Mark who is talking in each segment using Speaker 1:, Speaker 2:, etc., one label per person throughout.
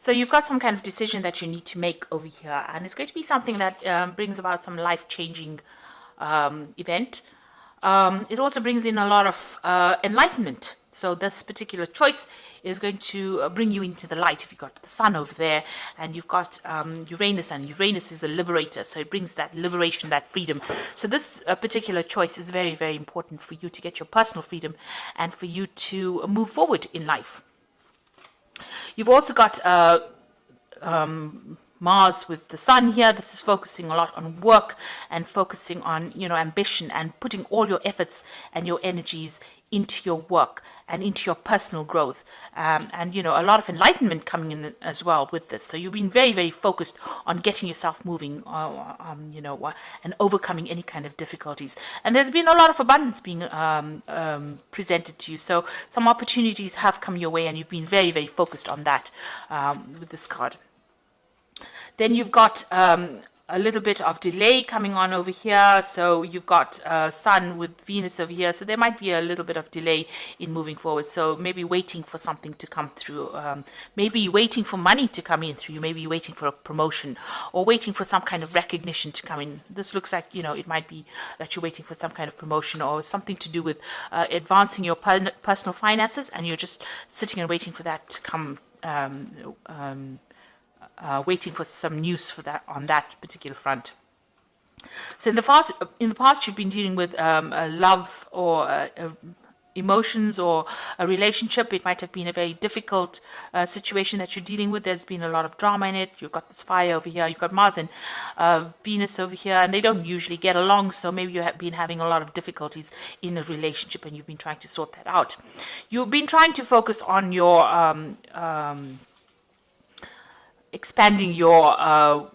Speaker 1: So you've got some kind of decision that you need to make over here, and it's going to be something that brings about some life-changing event. It also brings in a lot of enlightenment. So this particular choice is going to bring you into the light. If you've got the sun over there and you've got Uranus, and Uranus is a liberator, so it brings that liberation, that freedom. So this particular choice is very, very important for you to get your personal freedom and for you to move forward in life. You've also got Mars with the sun here. This is focusing a lot on work and focusing on, ambition and putting all your efforts and your energies into your work and into your personal growth. And, a lot of enlightenment coming in as well with this. So you've been very, very focused on getting yourself moving, and overcoming any kind of difficulties. And there's been a lot of abundance being presented to you. So some opportunities have come your way, and you've been very, very focused on that with this card. Then you've got a little bit of delay coming on over here. So you've got Sun with Venus over here. So there might be a little bit of delay in moving forward. So maybe waiting for something to come through. Maybe waiting for money to come in through. Maybe waiting for a promotion or waiting for some kind of recognition to come in. This looks like, it might be that you're waiting for some kind of promotion or something to do with advancing your personal finances, and you're just sitting and waiting for that to come. Waiting for some news for that on that particular front. So in the past, you've been dealing with a love or emotions or a relationship. It might have been a very difficult situation that you're dealing with. There's been a lot of drama in it. You've got this fire over here. You've got Mars and Venus over here, and they don't usually get along. So maybe you have been having a lot of difficulties in a relationship, and you've been trying to sort that out. You've been trying to focus on your expanding your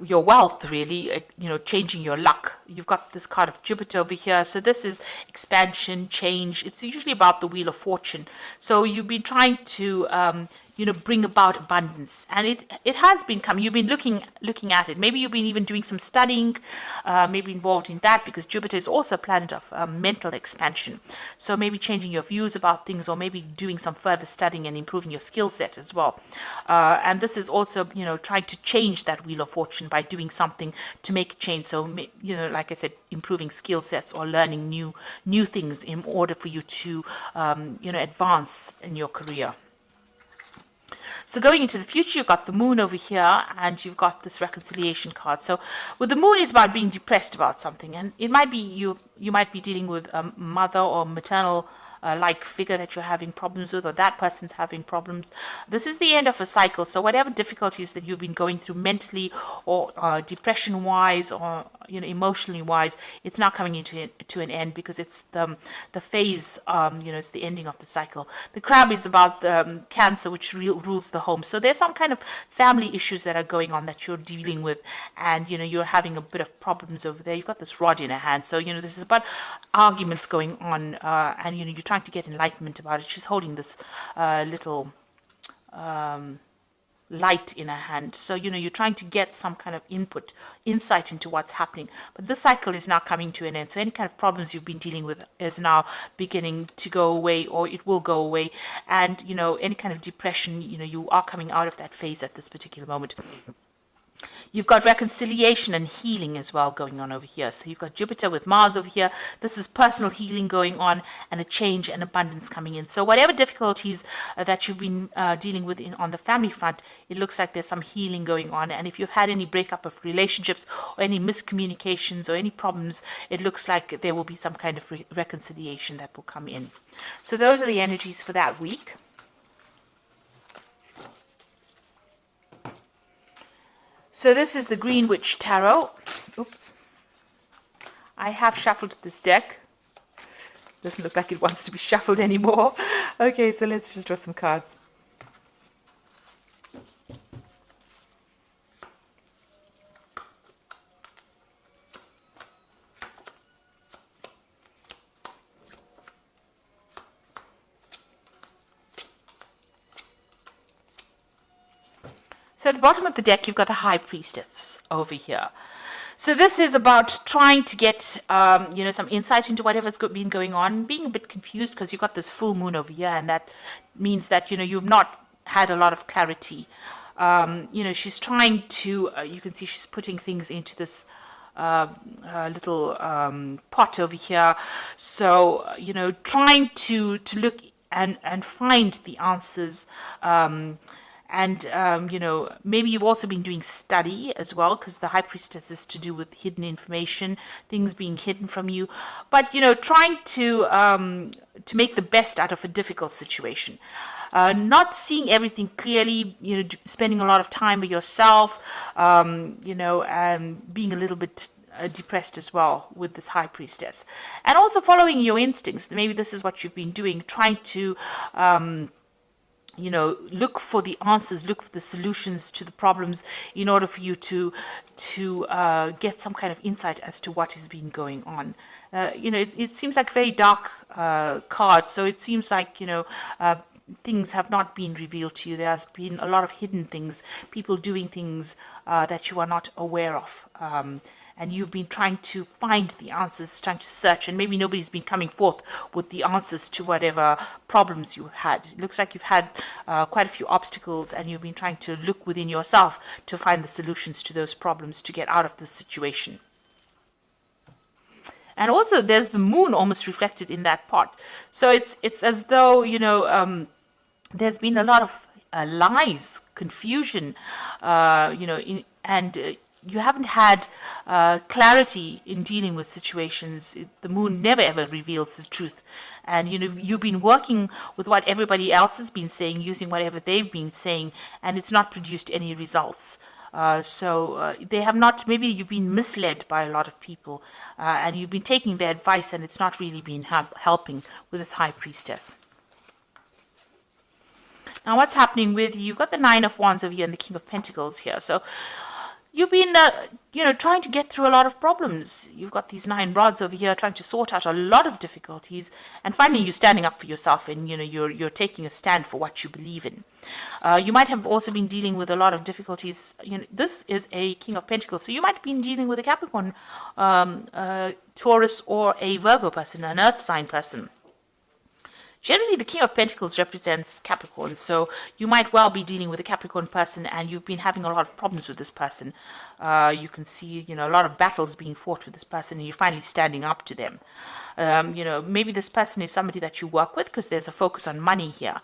Speaker 1: wealth, really, changing your luck. You've got this card of Jupiter over here. So this is expansion, change. It's usually about the Wheel of Fortune. So you've been trying to bring about abundance, and it has been coming. You've been looking at it. Maybe you've been even doing some studying, maybe involved in that, because Jupiter is also a planet of mental expansion. So maybe changing your views about things, or maybe doing some further studying and improving your skill set as well. And this is also, trying to change that Wheel of Fortune by doing something to make a change. So, like I said, improving skill sets or learning new things in order for you to, advance in your career. So going into the future, you've got the moon over here, and you've got this reconciliation card. So with the moon, is about being depressed about something, and it might be you might be dealing with a mother or maternal like figure that you're having problems with, or that person's having problems. This is the end of a cycle. So whatever difficulties that you've been going through mentally or depression wise or emotionally wise, it's now coming to an end, because it's the phase, it's the ending of the cycle. The crab is about the Cancer, which rules the home. So there's some kind of family issues that are going on that you're dealing with, and you're having a bit of problems over there. You've got this rod in a hand, so this is about arguments going on, and you're trying to get enlightenment about it. She's holding this little light in her hand. So, you're trying to get some kind of insight into what's happening. But this cycle is now coming to an end. So any kind of problems you've been dealing with is now beginning to go away, or it will go away. And, any kind of depression, you are coming out of that phase at this particular moment. You've got reconciliation and healing as well going on over here. So you've got Jupiter with Mars over here. This is personal healing going on, and a change and abundance coming in. So whatever difficulties that you've been dealing with on the family front, it looks like there's some healing going on. And if you've had any breakup of relationships or any miscommunications or any problems, it looks like there will be some kind of reconciliation that will come in. So those are the energies for that week. So this is the Green Witch Tarot. Oops. I have shuffled this deck. Doesn't look like it wants to be shuffled anymore. Okay, so let's just draw some cards. So at the bottom of the deck, you've got the High Priestess over here. So this is about trying to get, some insight into whatever's been going on, being a bit confused because you've got this full moon over here, and that means that, you've not had a lot of clarity she's trying to, you can see she's putting things into this little pot over here. So, trying to look and find the answers. Maybe you've also been doing study as well, because the high priestess is to do with hidden information, things being hidden from you. But, trying to make the best out of a difficult situation. Not seeing everything clearly, spending a lot of time with yourself, and being a little bit depressed as well with this high priestess. And also following your instincts. Maybe this is what you've been doing, trying to look for the answers, look for the solutions to the problems in order for you to get some kind of insight as to what has been going on. It seems like very dark cards, so it seems like, things have not been revealed to you. There has been a lot of hidden things, people doing things that you are not aware of. And you've been trying to find the answers, trying to search, and maybe nobody's been coming forth with the answers to whatever problems you had. It looks like you've had quite a few obstacles, and you've been trying to look within yourself to find the solutions to those problems to get out of this situation. And also there's the moon almost reflected in that pot. So it's as though, there's been a lot of lies, confusion, you haven't had clarity in dealing with situations. The moon never ever reveals the truth. And, you've been working with what everybody else has been saying, using whatever they've been saying, and it's not produced any results. They have not, maybe you've been misled by a lot of people, and you've been taking their advice, and it's not really been helping with this high priestess. Now, what's happening with you? You've got the Nine of Wands over here and the King of Pentacles here. So you've been, trying to get through a lot of problems. You've got these 9 rods over here trying to sort out a lot of difficulties. And finally, you're standing up for yourself, and, you're taking a stand for what you believe in. You might have also been dealing with a lot of difficulties. This is a King of Pentacles. So you might have been dealing with a Capricorn, Taurus, or a Virgo person, an earth sign person. Generally, the King of Pentacles represents Capricorn, so you might well be dealing with a Capricorn person, and you've been having a lot of problems with this person. You can see, a lot of battles being fought with this person, and you're finally standing up to them. Maybe this person is somebody that you work with, because there's a focus on money here.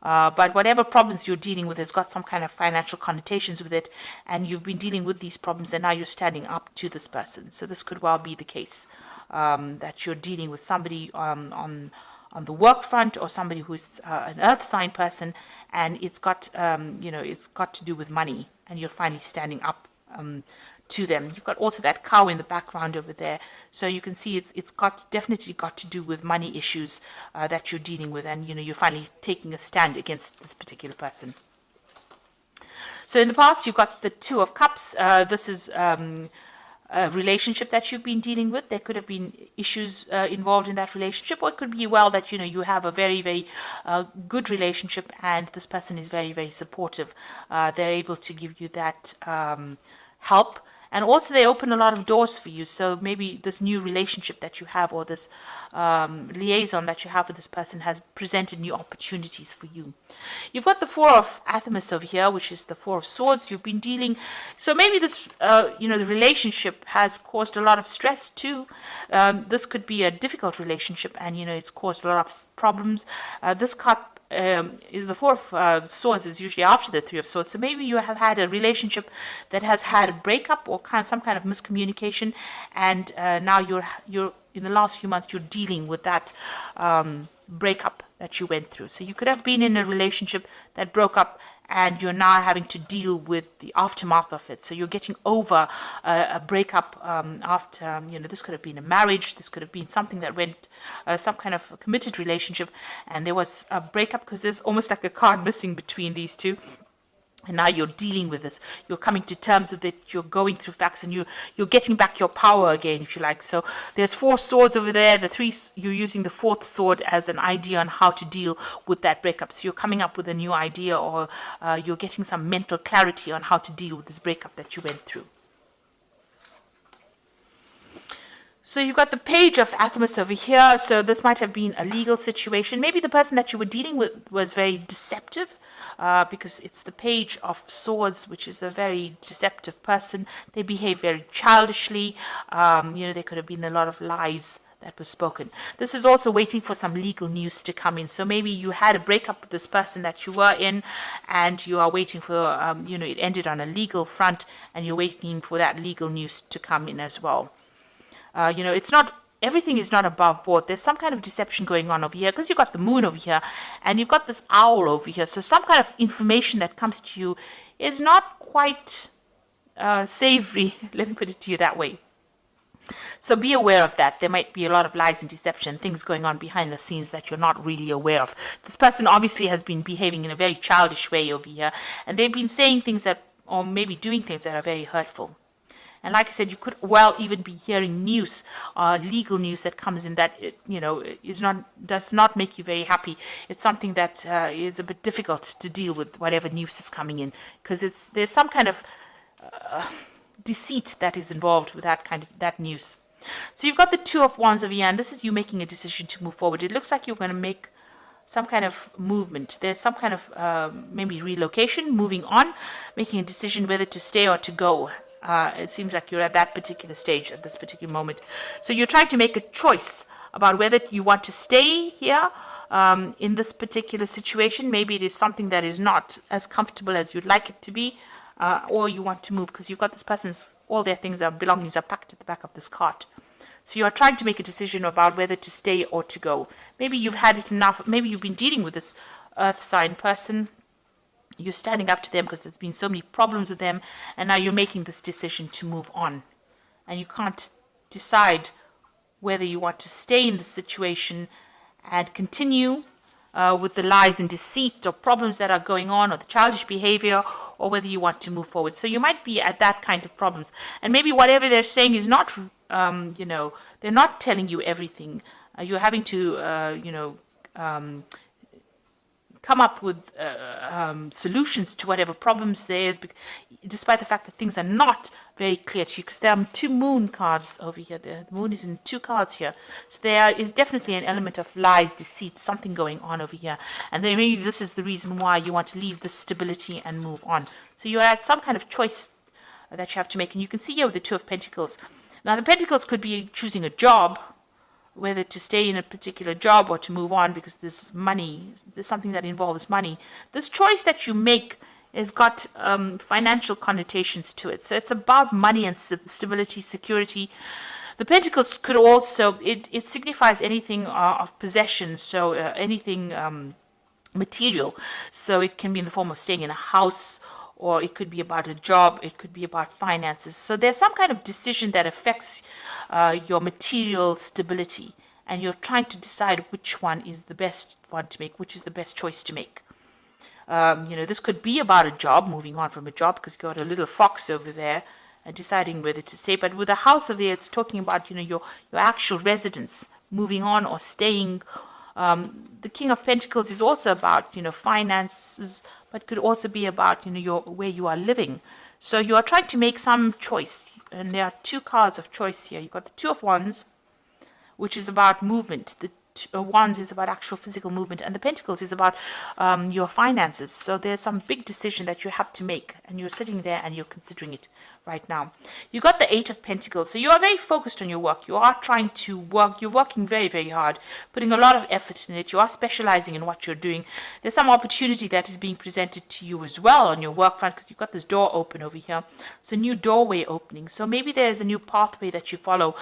Speaker 1: But whatever problems you're dealing with has got some kind of financial connotations with it, and you've been dealing with these problems, and now you're standing up to this person. So this could well be the case, that you're dealing with somebody on the work front, or somebody who's an earth sign person, and it's got it's got to do with money, and you're finally standing up to them. You've got also that cow in the background over there, so you can see it's definitely got to do with money issues that you're dealing with, and you're finally taking a stand against this particular person. So in the past, you've got the Two of Cups. This is a relationship that you've been dealing with. There could have been issues involved in that relationship, or it could be well that you have a very, very good relationship, and this person is very, very supportive. They're able to give you that help, and also they open a lot of doors for you. So maybe this new relationship that you have, or this liaison that you have with this person, has presented new opportunities for you. You've got the Four of Athamas over here, which is the Four of Swords. You've been dealing, so maybe this the relationship has caused a lot of stress too. This could be a difficult relationship, and it's caused a lot of problems. This cup, the Four of Swords is usually after the Three of Swords. So maybe you have had a relationship that has had a breakup, or some kind of miscommunication, and now you're in the last few months you're dealing with that breakup that you went through. So you could have been in a relationship that broke up, and you're now having to deal with the aftermath of it. So you're getting over a breakup after, this could have been a marriage, this could have been something that went, some kind of a committed relationship, and there was a breakup, because there's almost like a card missing between these two. And now you're dealing with this. You're coming to terms with it. You're going through facts, and you're getting back your power again, if you like. So there's 4 swords over there. The 3, you're using the 4th sword as an idea on how to deal with that breakup. So you're coming up with a new idea, or you're getting some mental clarity on how to deal with this breakup that you went through. So you've got the Page of Athamas over here. So this might have been a legal situation. Maybe the person that you were dealing with was very deceptive. because it's the Page of Swords, which is a very deceptive person. They behave very childishly. There could have been a lot of lies that was spoken. This is also waiting for some legal news to come in. So maybe you had a breakup with this person that you were in, and you are waiting for, it ended on a legal front, and you're waiting for that legal news to come in as well. It's not, everything is not above board. There's some kind of deception going on over here, because you've got the moon over here, and you've got this owl over here. So some kind of information that comes to you is not quite savory, let me put it to you that way. So be aware of that. There might be a lot of lies and deception, things going on behind the scenes that you're not really aware of. This person obviously has been behaving in a very childish way over here, and they've been saying things that, or maybe doing things that are very hurtful. And like I said, you could well even be hearing news, legal news that comes in that, does not make you very happy. It's something that is a bit difficult to deal with, whatever news is coming in, because there's some kind of deceit that is involved with that news. So you've got the Two of Wands over here, and this is you making a decision to move forward. It looks like you're going to make some kind of movement. There's some kind of maybe relocation, moving on, making a decision whether to stay or to go. It seems like you're at that particular stage at this particular moment. So you're trying to make a choice about whether you want to stay here in this particular situation. Maybe it is something that is not as comfortable as you'd like it to be, or you want to move, because you've got this person's, all their things, their belongings are packed at the back of this cart. So you are trying to make a decision about whether to stay or to go. Maybe you've had it enough. Maybe you've been dealing with this earth sign person. You're standing up to them because there's been so many problems with them, and now you're making this decision to move on. And you can't decide whether you want to stay in the situation and continue with the lies and deceit or problems that are going on, or the childish behavior, or whether you want to move forward. So you might be at that kind of problems. And maybe whatever they're saying is not, they're not telling you everything. You're having to, come up with solutions to whatever problems there is, despite the fact that things are not very clear to you, because there are two moon cards over here. The moon is in two cards here. So there is definitely an element of lies, deceit, something going on over here. And then maybe this is the reason why you want to leave this stability and move on. So you're at some kind of choice that you have to make. And you can see here with the Two of Pentacles. Now the Pentacles could be choosing a job, whether to stay in a particular job or to move on, because there's money, there's something that involves money. This choice that you make has got financial connotations to it. So it's about money and stability, security. The Pentacles could also, it signifies anything of possession, so anything material. So it can be in the form of staying in a house, or it could be about a job, it could be about finances. So there's some kind of decision that affects your material stability, and you're trying to decide which one is the best one to make, which is the best choice to make. This could be about a job, moving on from a job, because you've got a little fox over there, and deciding whether to stay. But with a house over here, it's talking about, your actual residence, moving on or staying. The King of Pentacles is also about, finances, but could also be about, where you are living. So you are trying to make some choice, and there are two cards of choice here. You've got the Two of Wands, which is about movement. The Wands is about actual physical movement, and the Pentacles is about your finances. So there's some big decision that you have to make, and you're sitting there and you're considering it right now. You got the Eight of Pentacles, so you are very focused on your work. You are trying to work. You're working very, very hard, putting a lot of effort in it. You are specializing in what you're doing. There's some opportunity that is being presented to you as well on your work front, because you've got this door open over here. It's a new doorway opening. So maybe there's a new pathway that you follow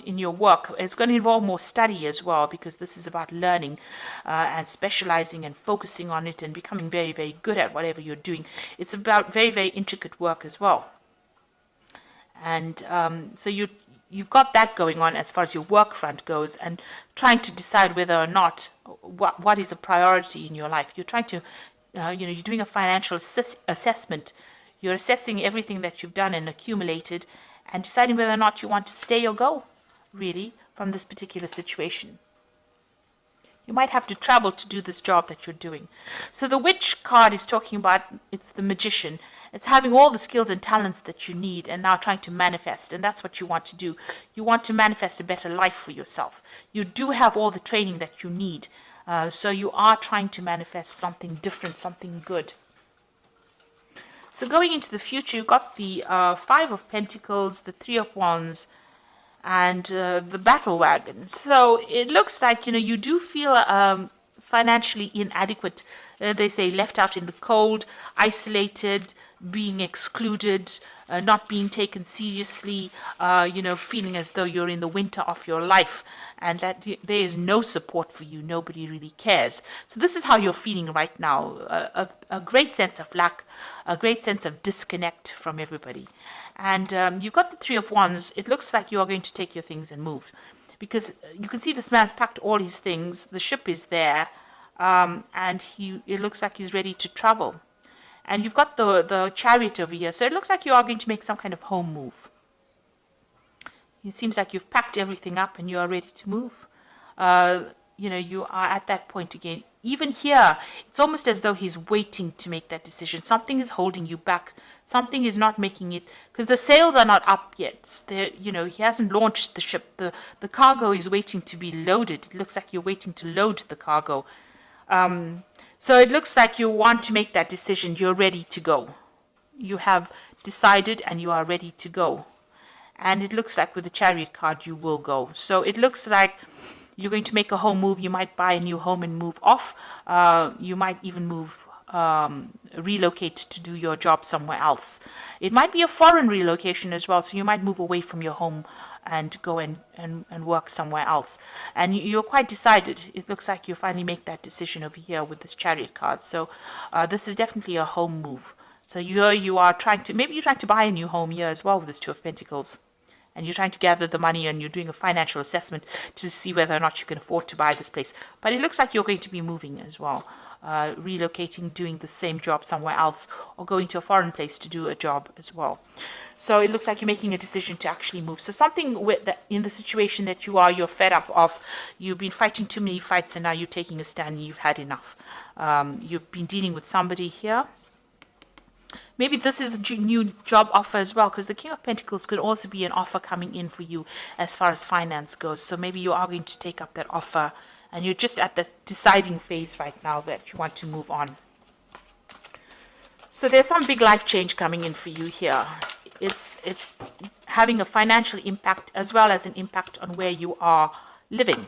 Speaker 1: in your work. It's going to involve more study as well, because this is about learning and specializing and focusing on it and becoming very, very good at whatever you're doing. It's about very, very intricate work as well. And so you've got that going on as far as your work front goes, and trying to decide whether or not what is a priority in your life. You're trying to, you're doing a financial assessment. You're assessing everything that you've done and accumulated, and deciding whether or not you want to stay or go, really, from this particular situation. You might have to travel to do this job that you're doing. So the Witch card is talking about, it's the magician. It's having all the skills and talents that you need, and now trying to manifest. And that's what you want to do. You want to manifest a better life for yourself. You do have all the training that you need. So you are trying to manifest something different, something good. So going into the future, you've got the Five of Pentacles, the Three of Wands, and the Battle Wagon. So it looks like, you do feel financially inadequate. They say left out in the cold, isolated, being excluded, not being taken seriously, feeling as though you're in the winter of your life and that there is no support for you. Nobody really cares. So this is how you're feeling right now. A great sense of lack, a great sense of disconnect from everybody. And you've got the Three of Wands. It looks like you are going to take your things and move. Because you can see this man's packed all his things. The ship is there. And it looks like he's ready to travel. And you've got the Chariot over here. So it looks like you are going to make some kind of home move. It seems like you've packed everything up and you are ready to move. You are at that point again. Even here, it's almost as though he's waiting to make that decision. Something is holding you back. Something is not making it, because the sails are not up yet. He hasn't launched the ship. The cargo is waiting to be loaded. It looks like you're waiting to load the cargo. So it looks like you want to make that decision. You're ready to go. You have decided and you are ready to go. And it looks like with the Chariot card, you will go. So it looks like you're going to make a home move. You might buy a new home and move off. You might even relocate to do your job somewhere else. It might be a foreign relocation as well. So you might move away from your home and go and work somewhere else. And you're quite decided. It looks like you finally make that decision over here with this Chariot card. So this is definitely a home move. So you are trying to buy a new home here as well with this Two of Pentacles. And you're trying to gather the money and you're doing a financial assessment to see whether or not you can afford to buy this place. But it looks like you're going to be moving as well. Relocating, doing the same job somewhere else, or going to a foreign place to do a job as well. So it looks like you're making a decision to actually move. So something in the situation that you're fed up of. You've been fighting too many fights and now you're taking a stand and you've had enough. You've been dealing with somebody here. Maybe this is a new job offer as well, because the King of Pentacles could also be an offer coming in for you as far as finance goes. So maybe you are going to take up that offer and you're just at the deciding phase right now that you want to move on. So there's some big life change coming in for you here. It's having a financial impact as well as an impact on where you are living.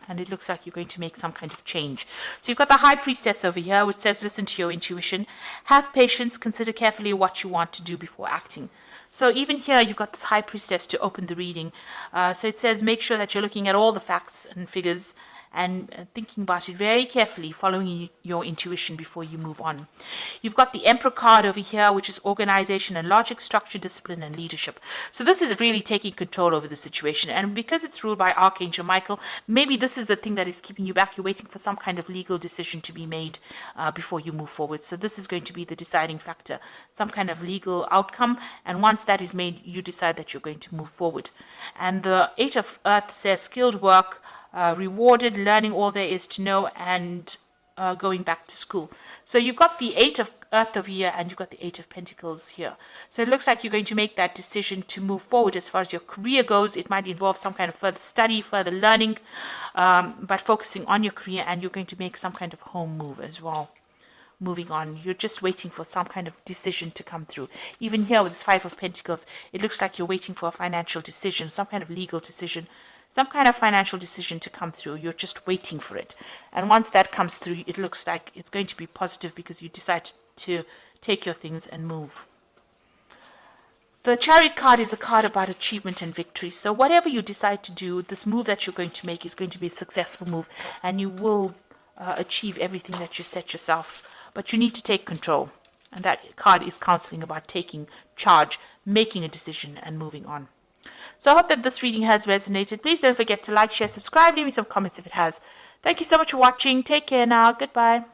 Speaker 1: And it looks like you're going to make some kind of change. So you've got the High Priestess over here, which says, listen to your intuition. Have patience. Consider carefully what you want to do before acting. So even here, you've got this High Priestess to open the reading. So it says, make sure that you're looking at all the facts and figures and thinking about it very carefully, following your intuition before you move on. You've got the Emperor card over here, which is organization and logic, structure, discipline, and leadership. So this is really taking control over the situation. And because it's ruled by Archangel Michael, maybe this is the thing that is keeping you back. You're waiting for some kind of legal decision to be made before you move forward. So this is going to be the deciding factor, some kind of legal outcome. And once that is made, you decide that you're going to move forward. And the Eight of Earth says skilled work, rewarded, learning all there is to know, and going back to school. So you've got the Eight of Earth over here and you've got the Eight of Pentacles here. So it looks like you're going to make that decision to move forward as far as your career goes. It might involve some kind of further study, further learning, but focusing on your career, and you're going to make some kind of home move as well. Moving on, you're just waiting for some kind of decision to come through. Even here with this Five of Pentacles, it looks like you're waiting for a financial decision, some kind of legal decision, some kind of financial decision to come through. You're just waiting for it. And once that comes through, it looks like it's going to be positive because you decide to take your things and move. The Chariot card is a card about achievement and victory. So whatever you decide to do, this move that you're going to make is going to be a successful move, and you will achieve everything that you set yourself. But you need to take control. And that card is counseling about taking charge, making a decision, and moving on. So I hope that this reading has resonated. Please don't forget to like, share, subscribe, leave me some comments if it has. Thank you so much for watching. Take care now. Goodbye.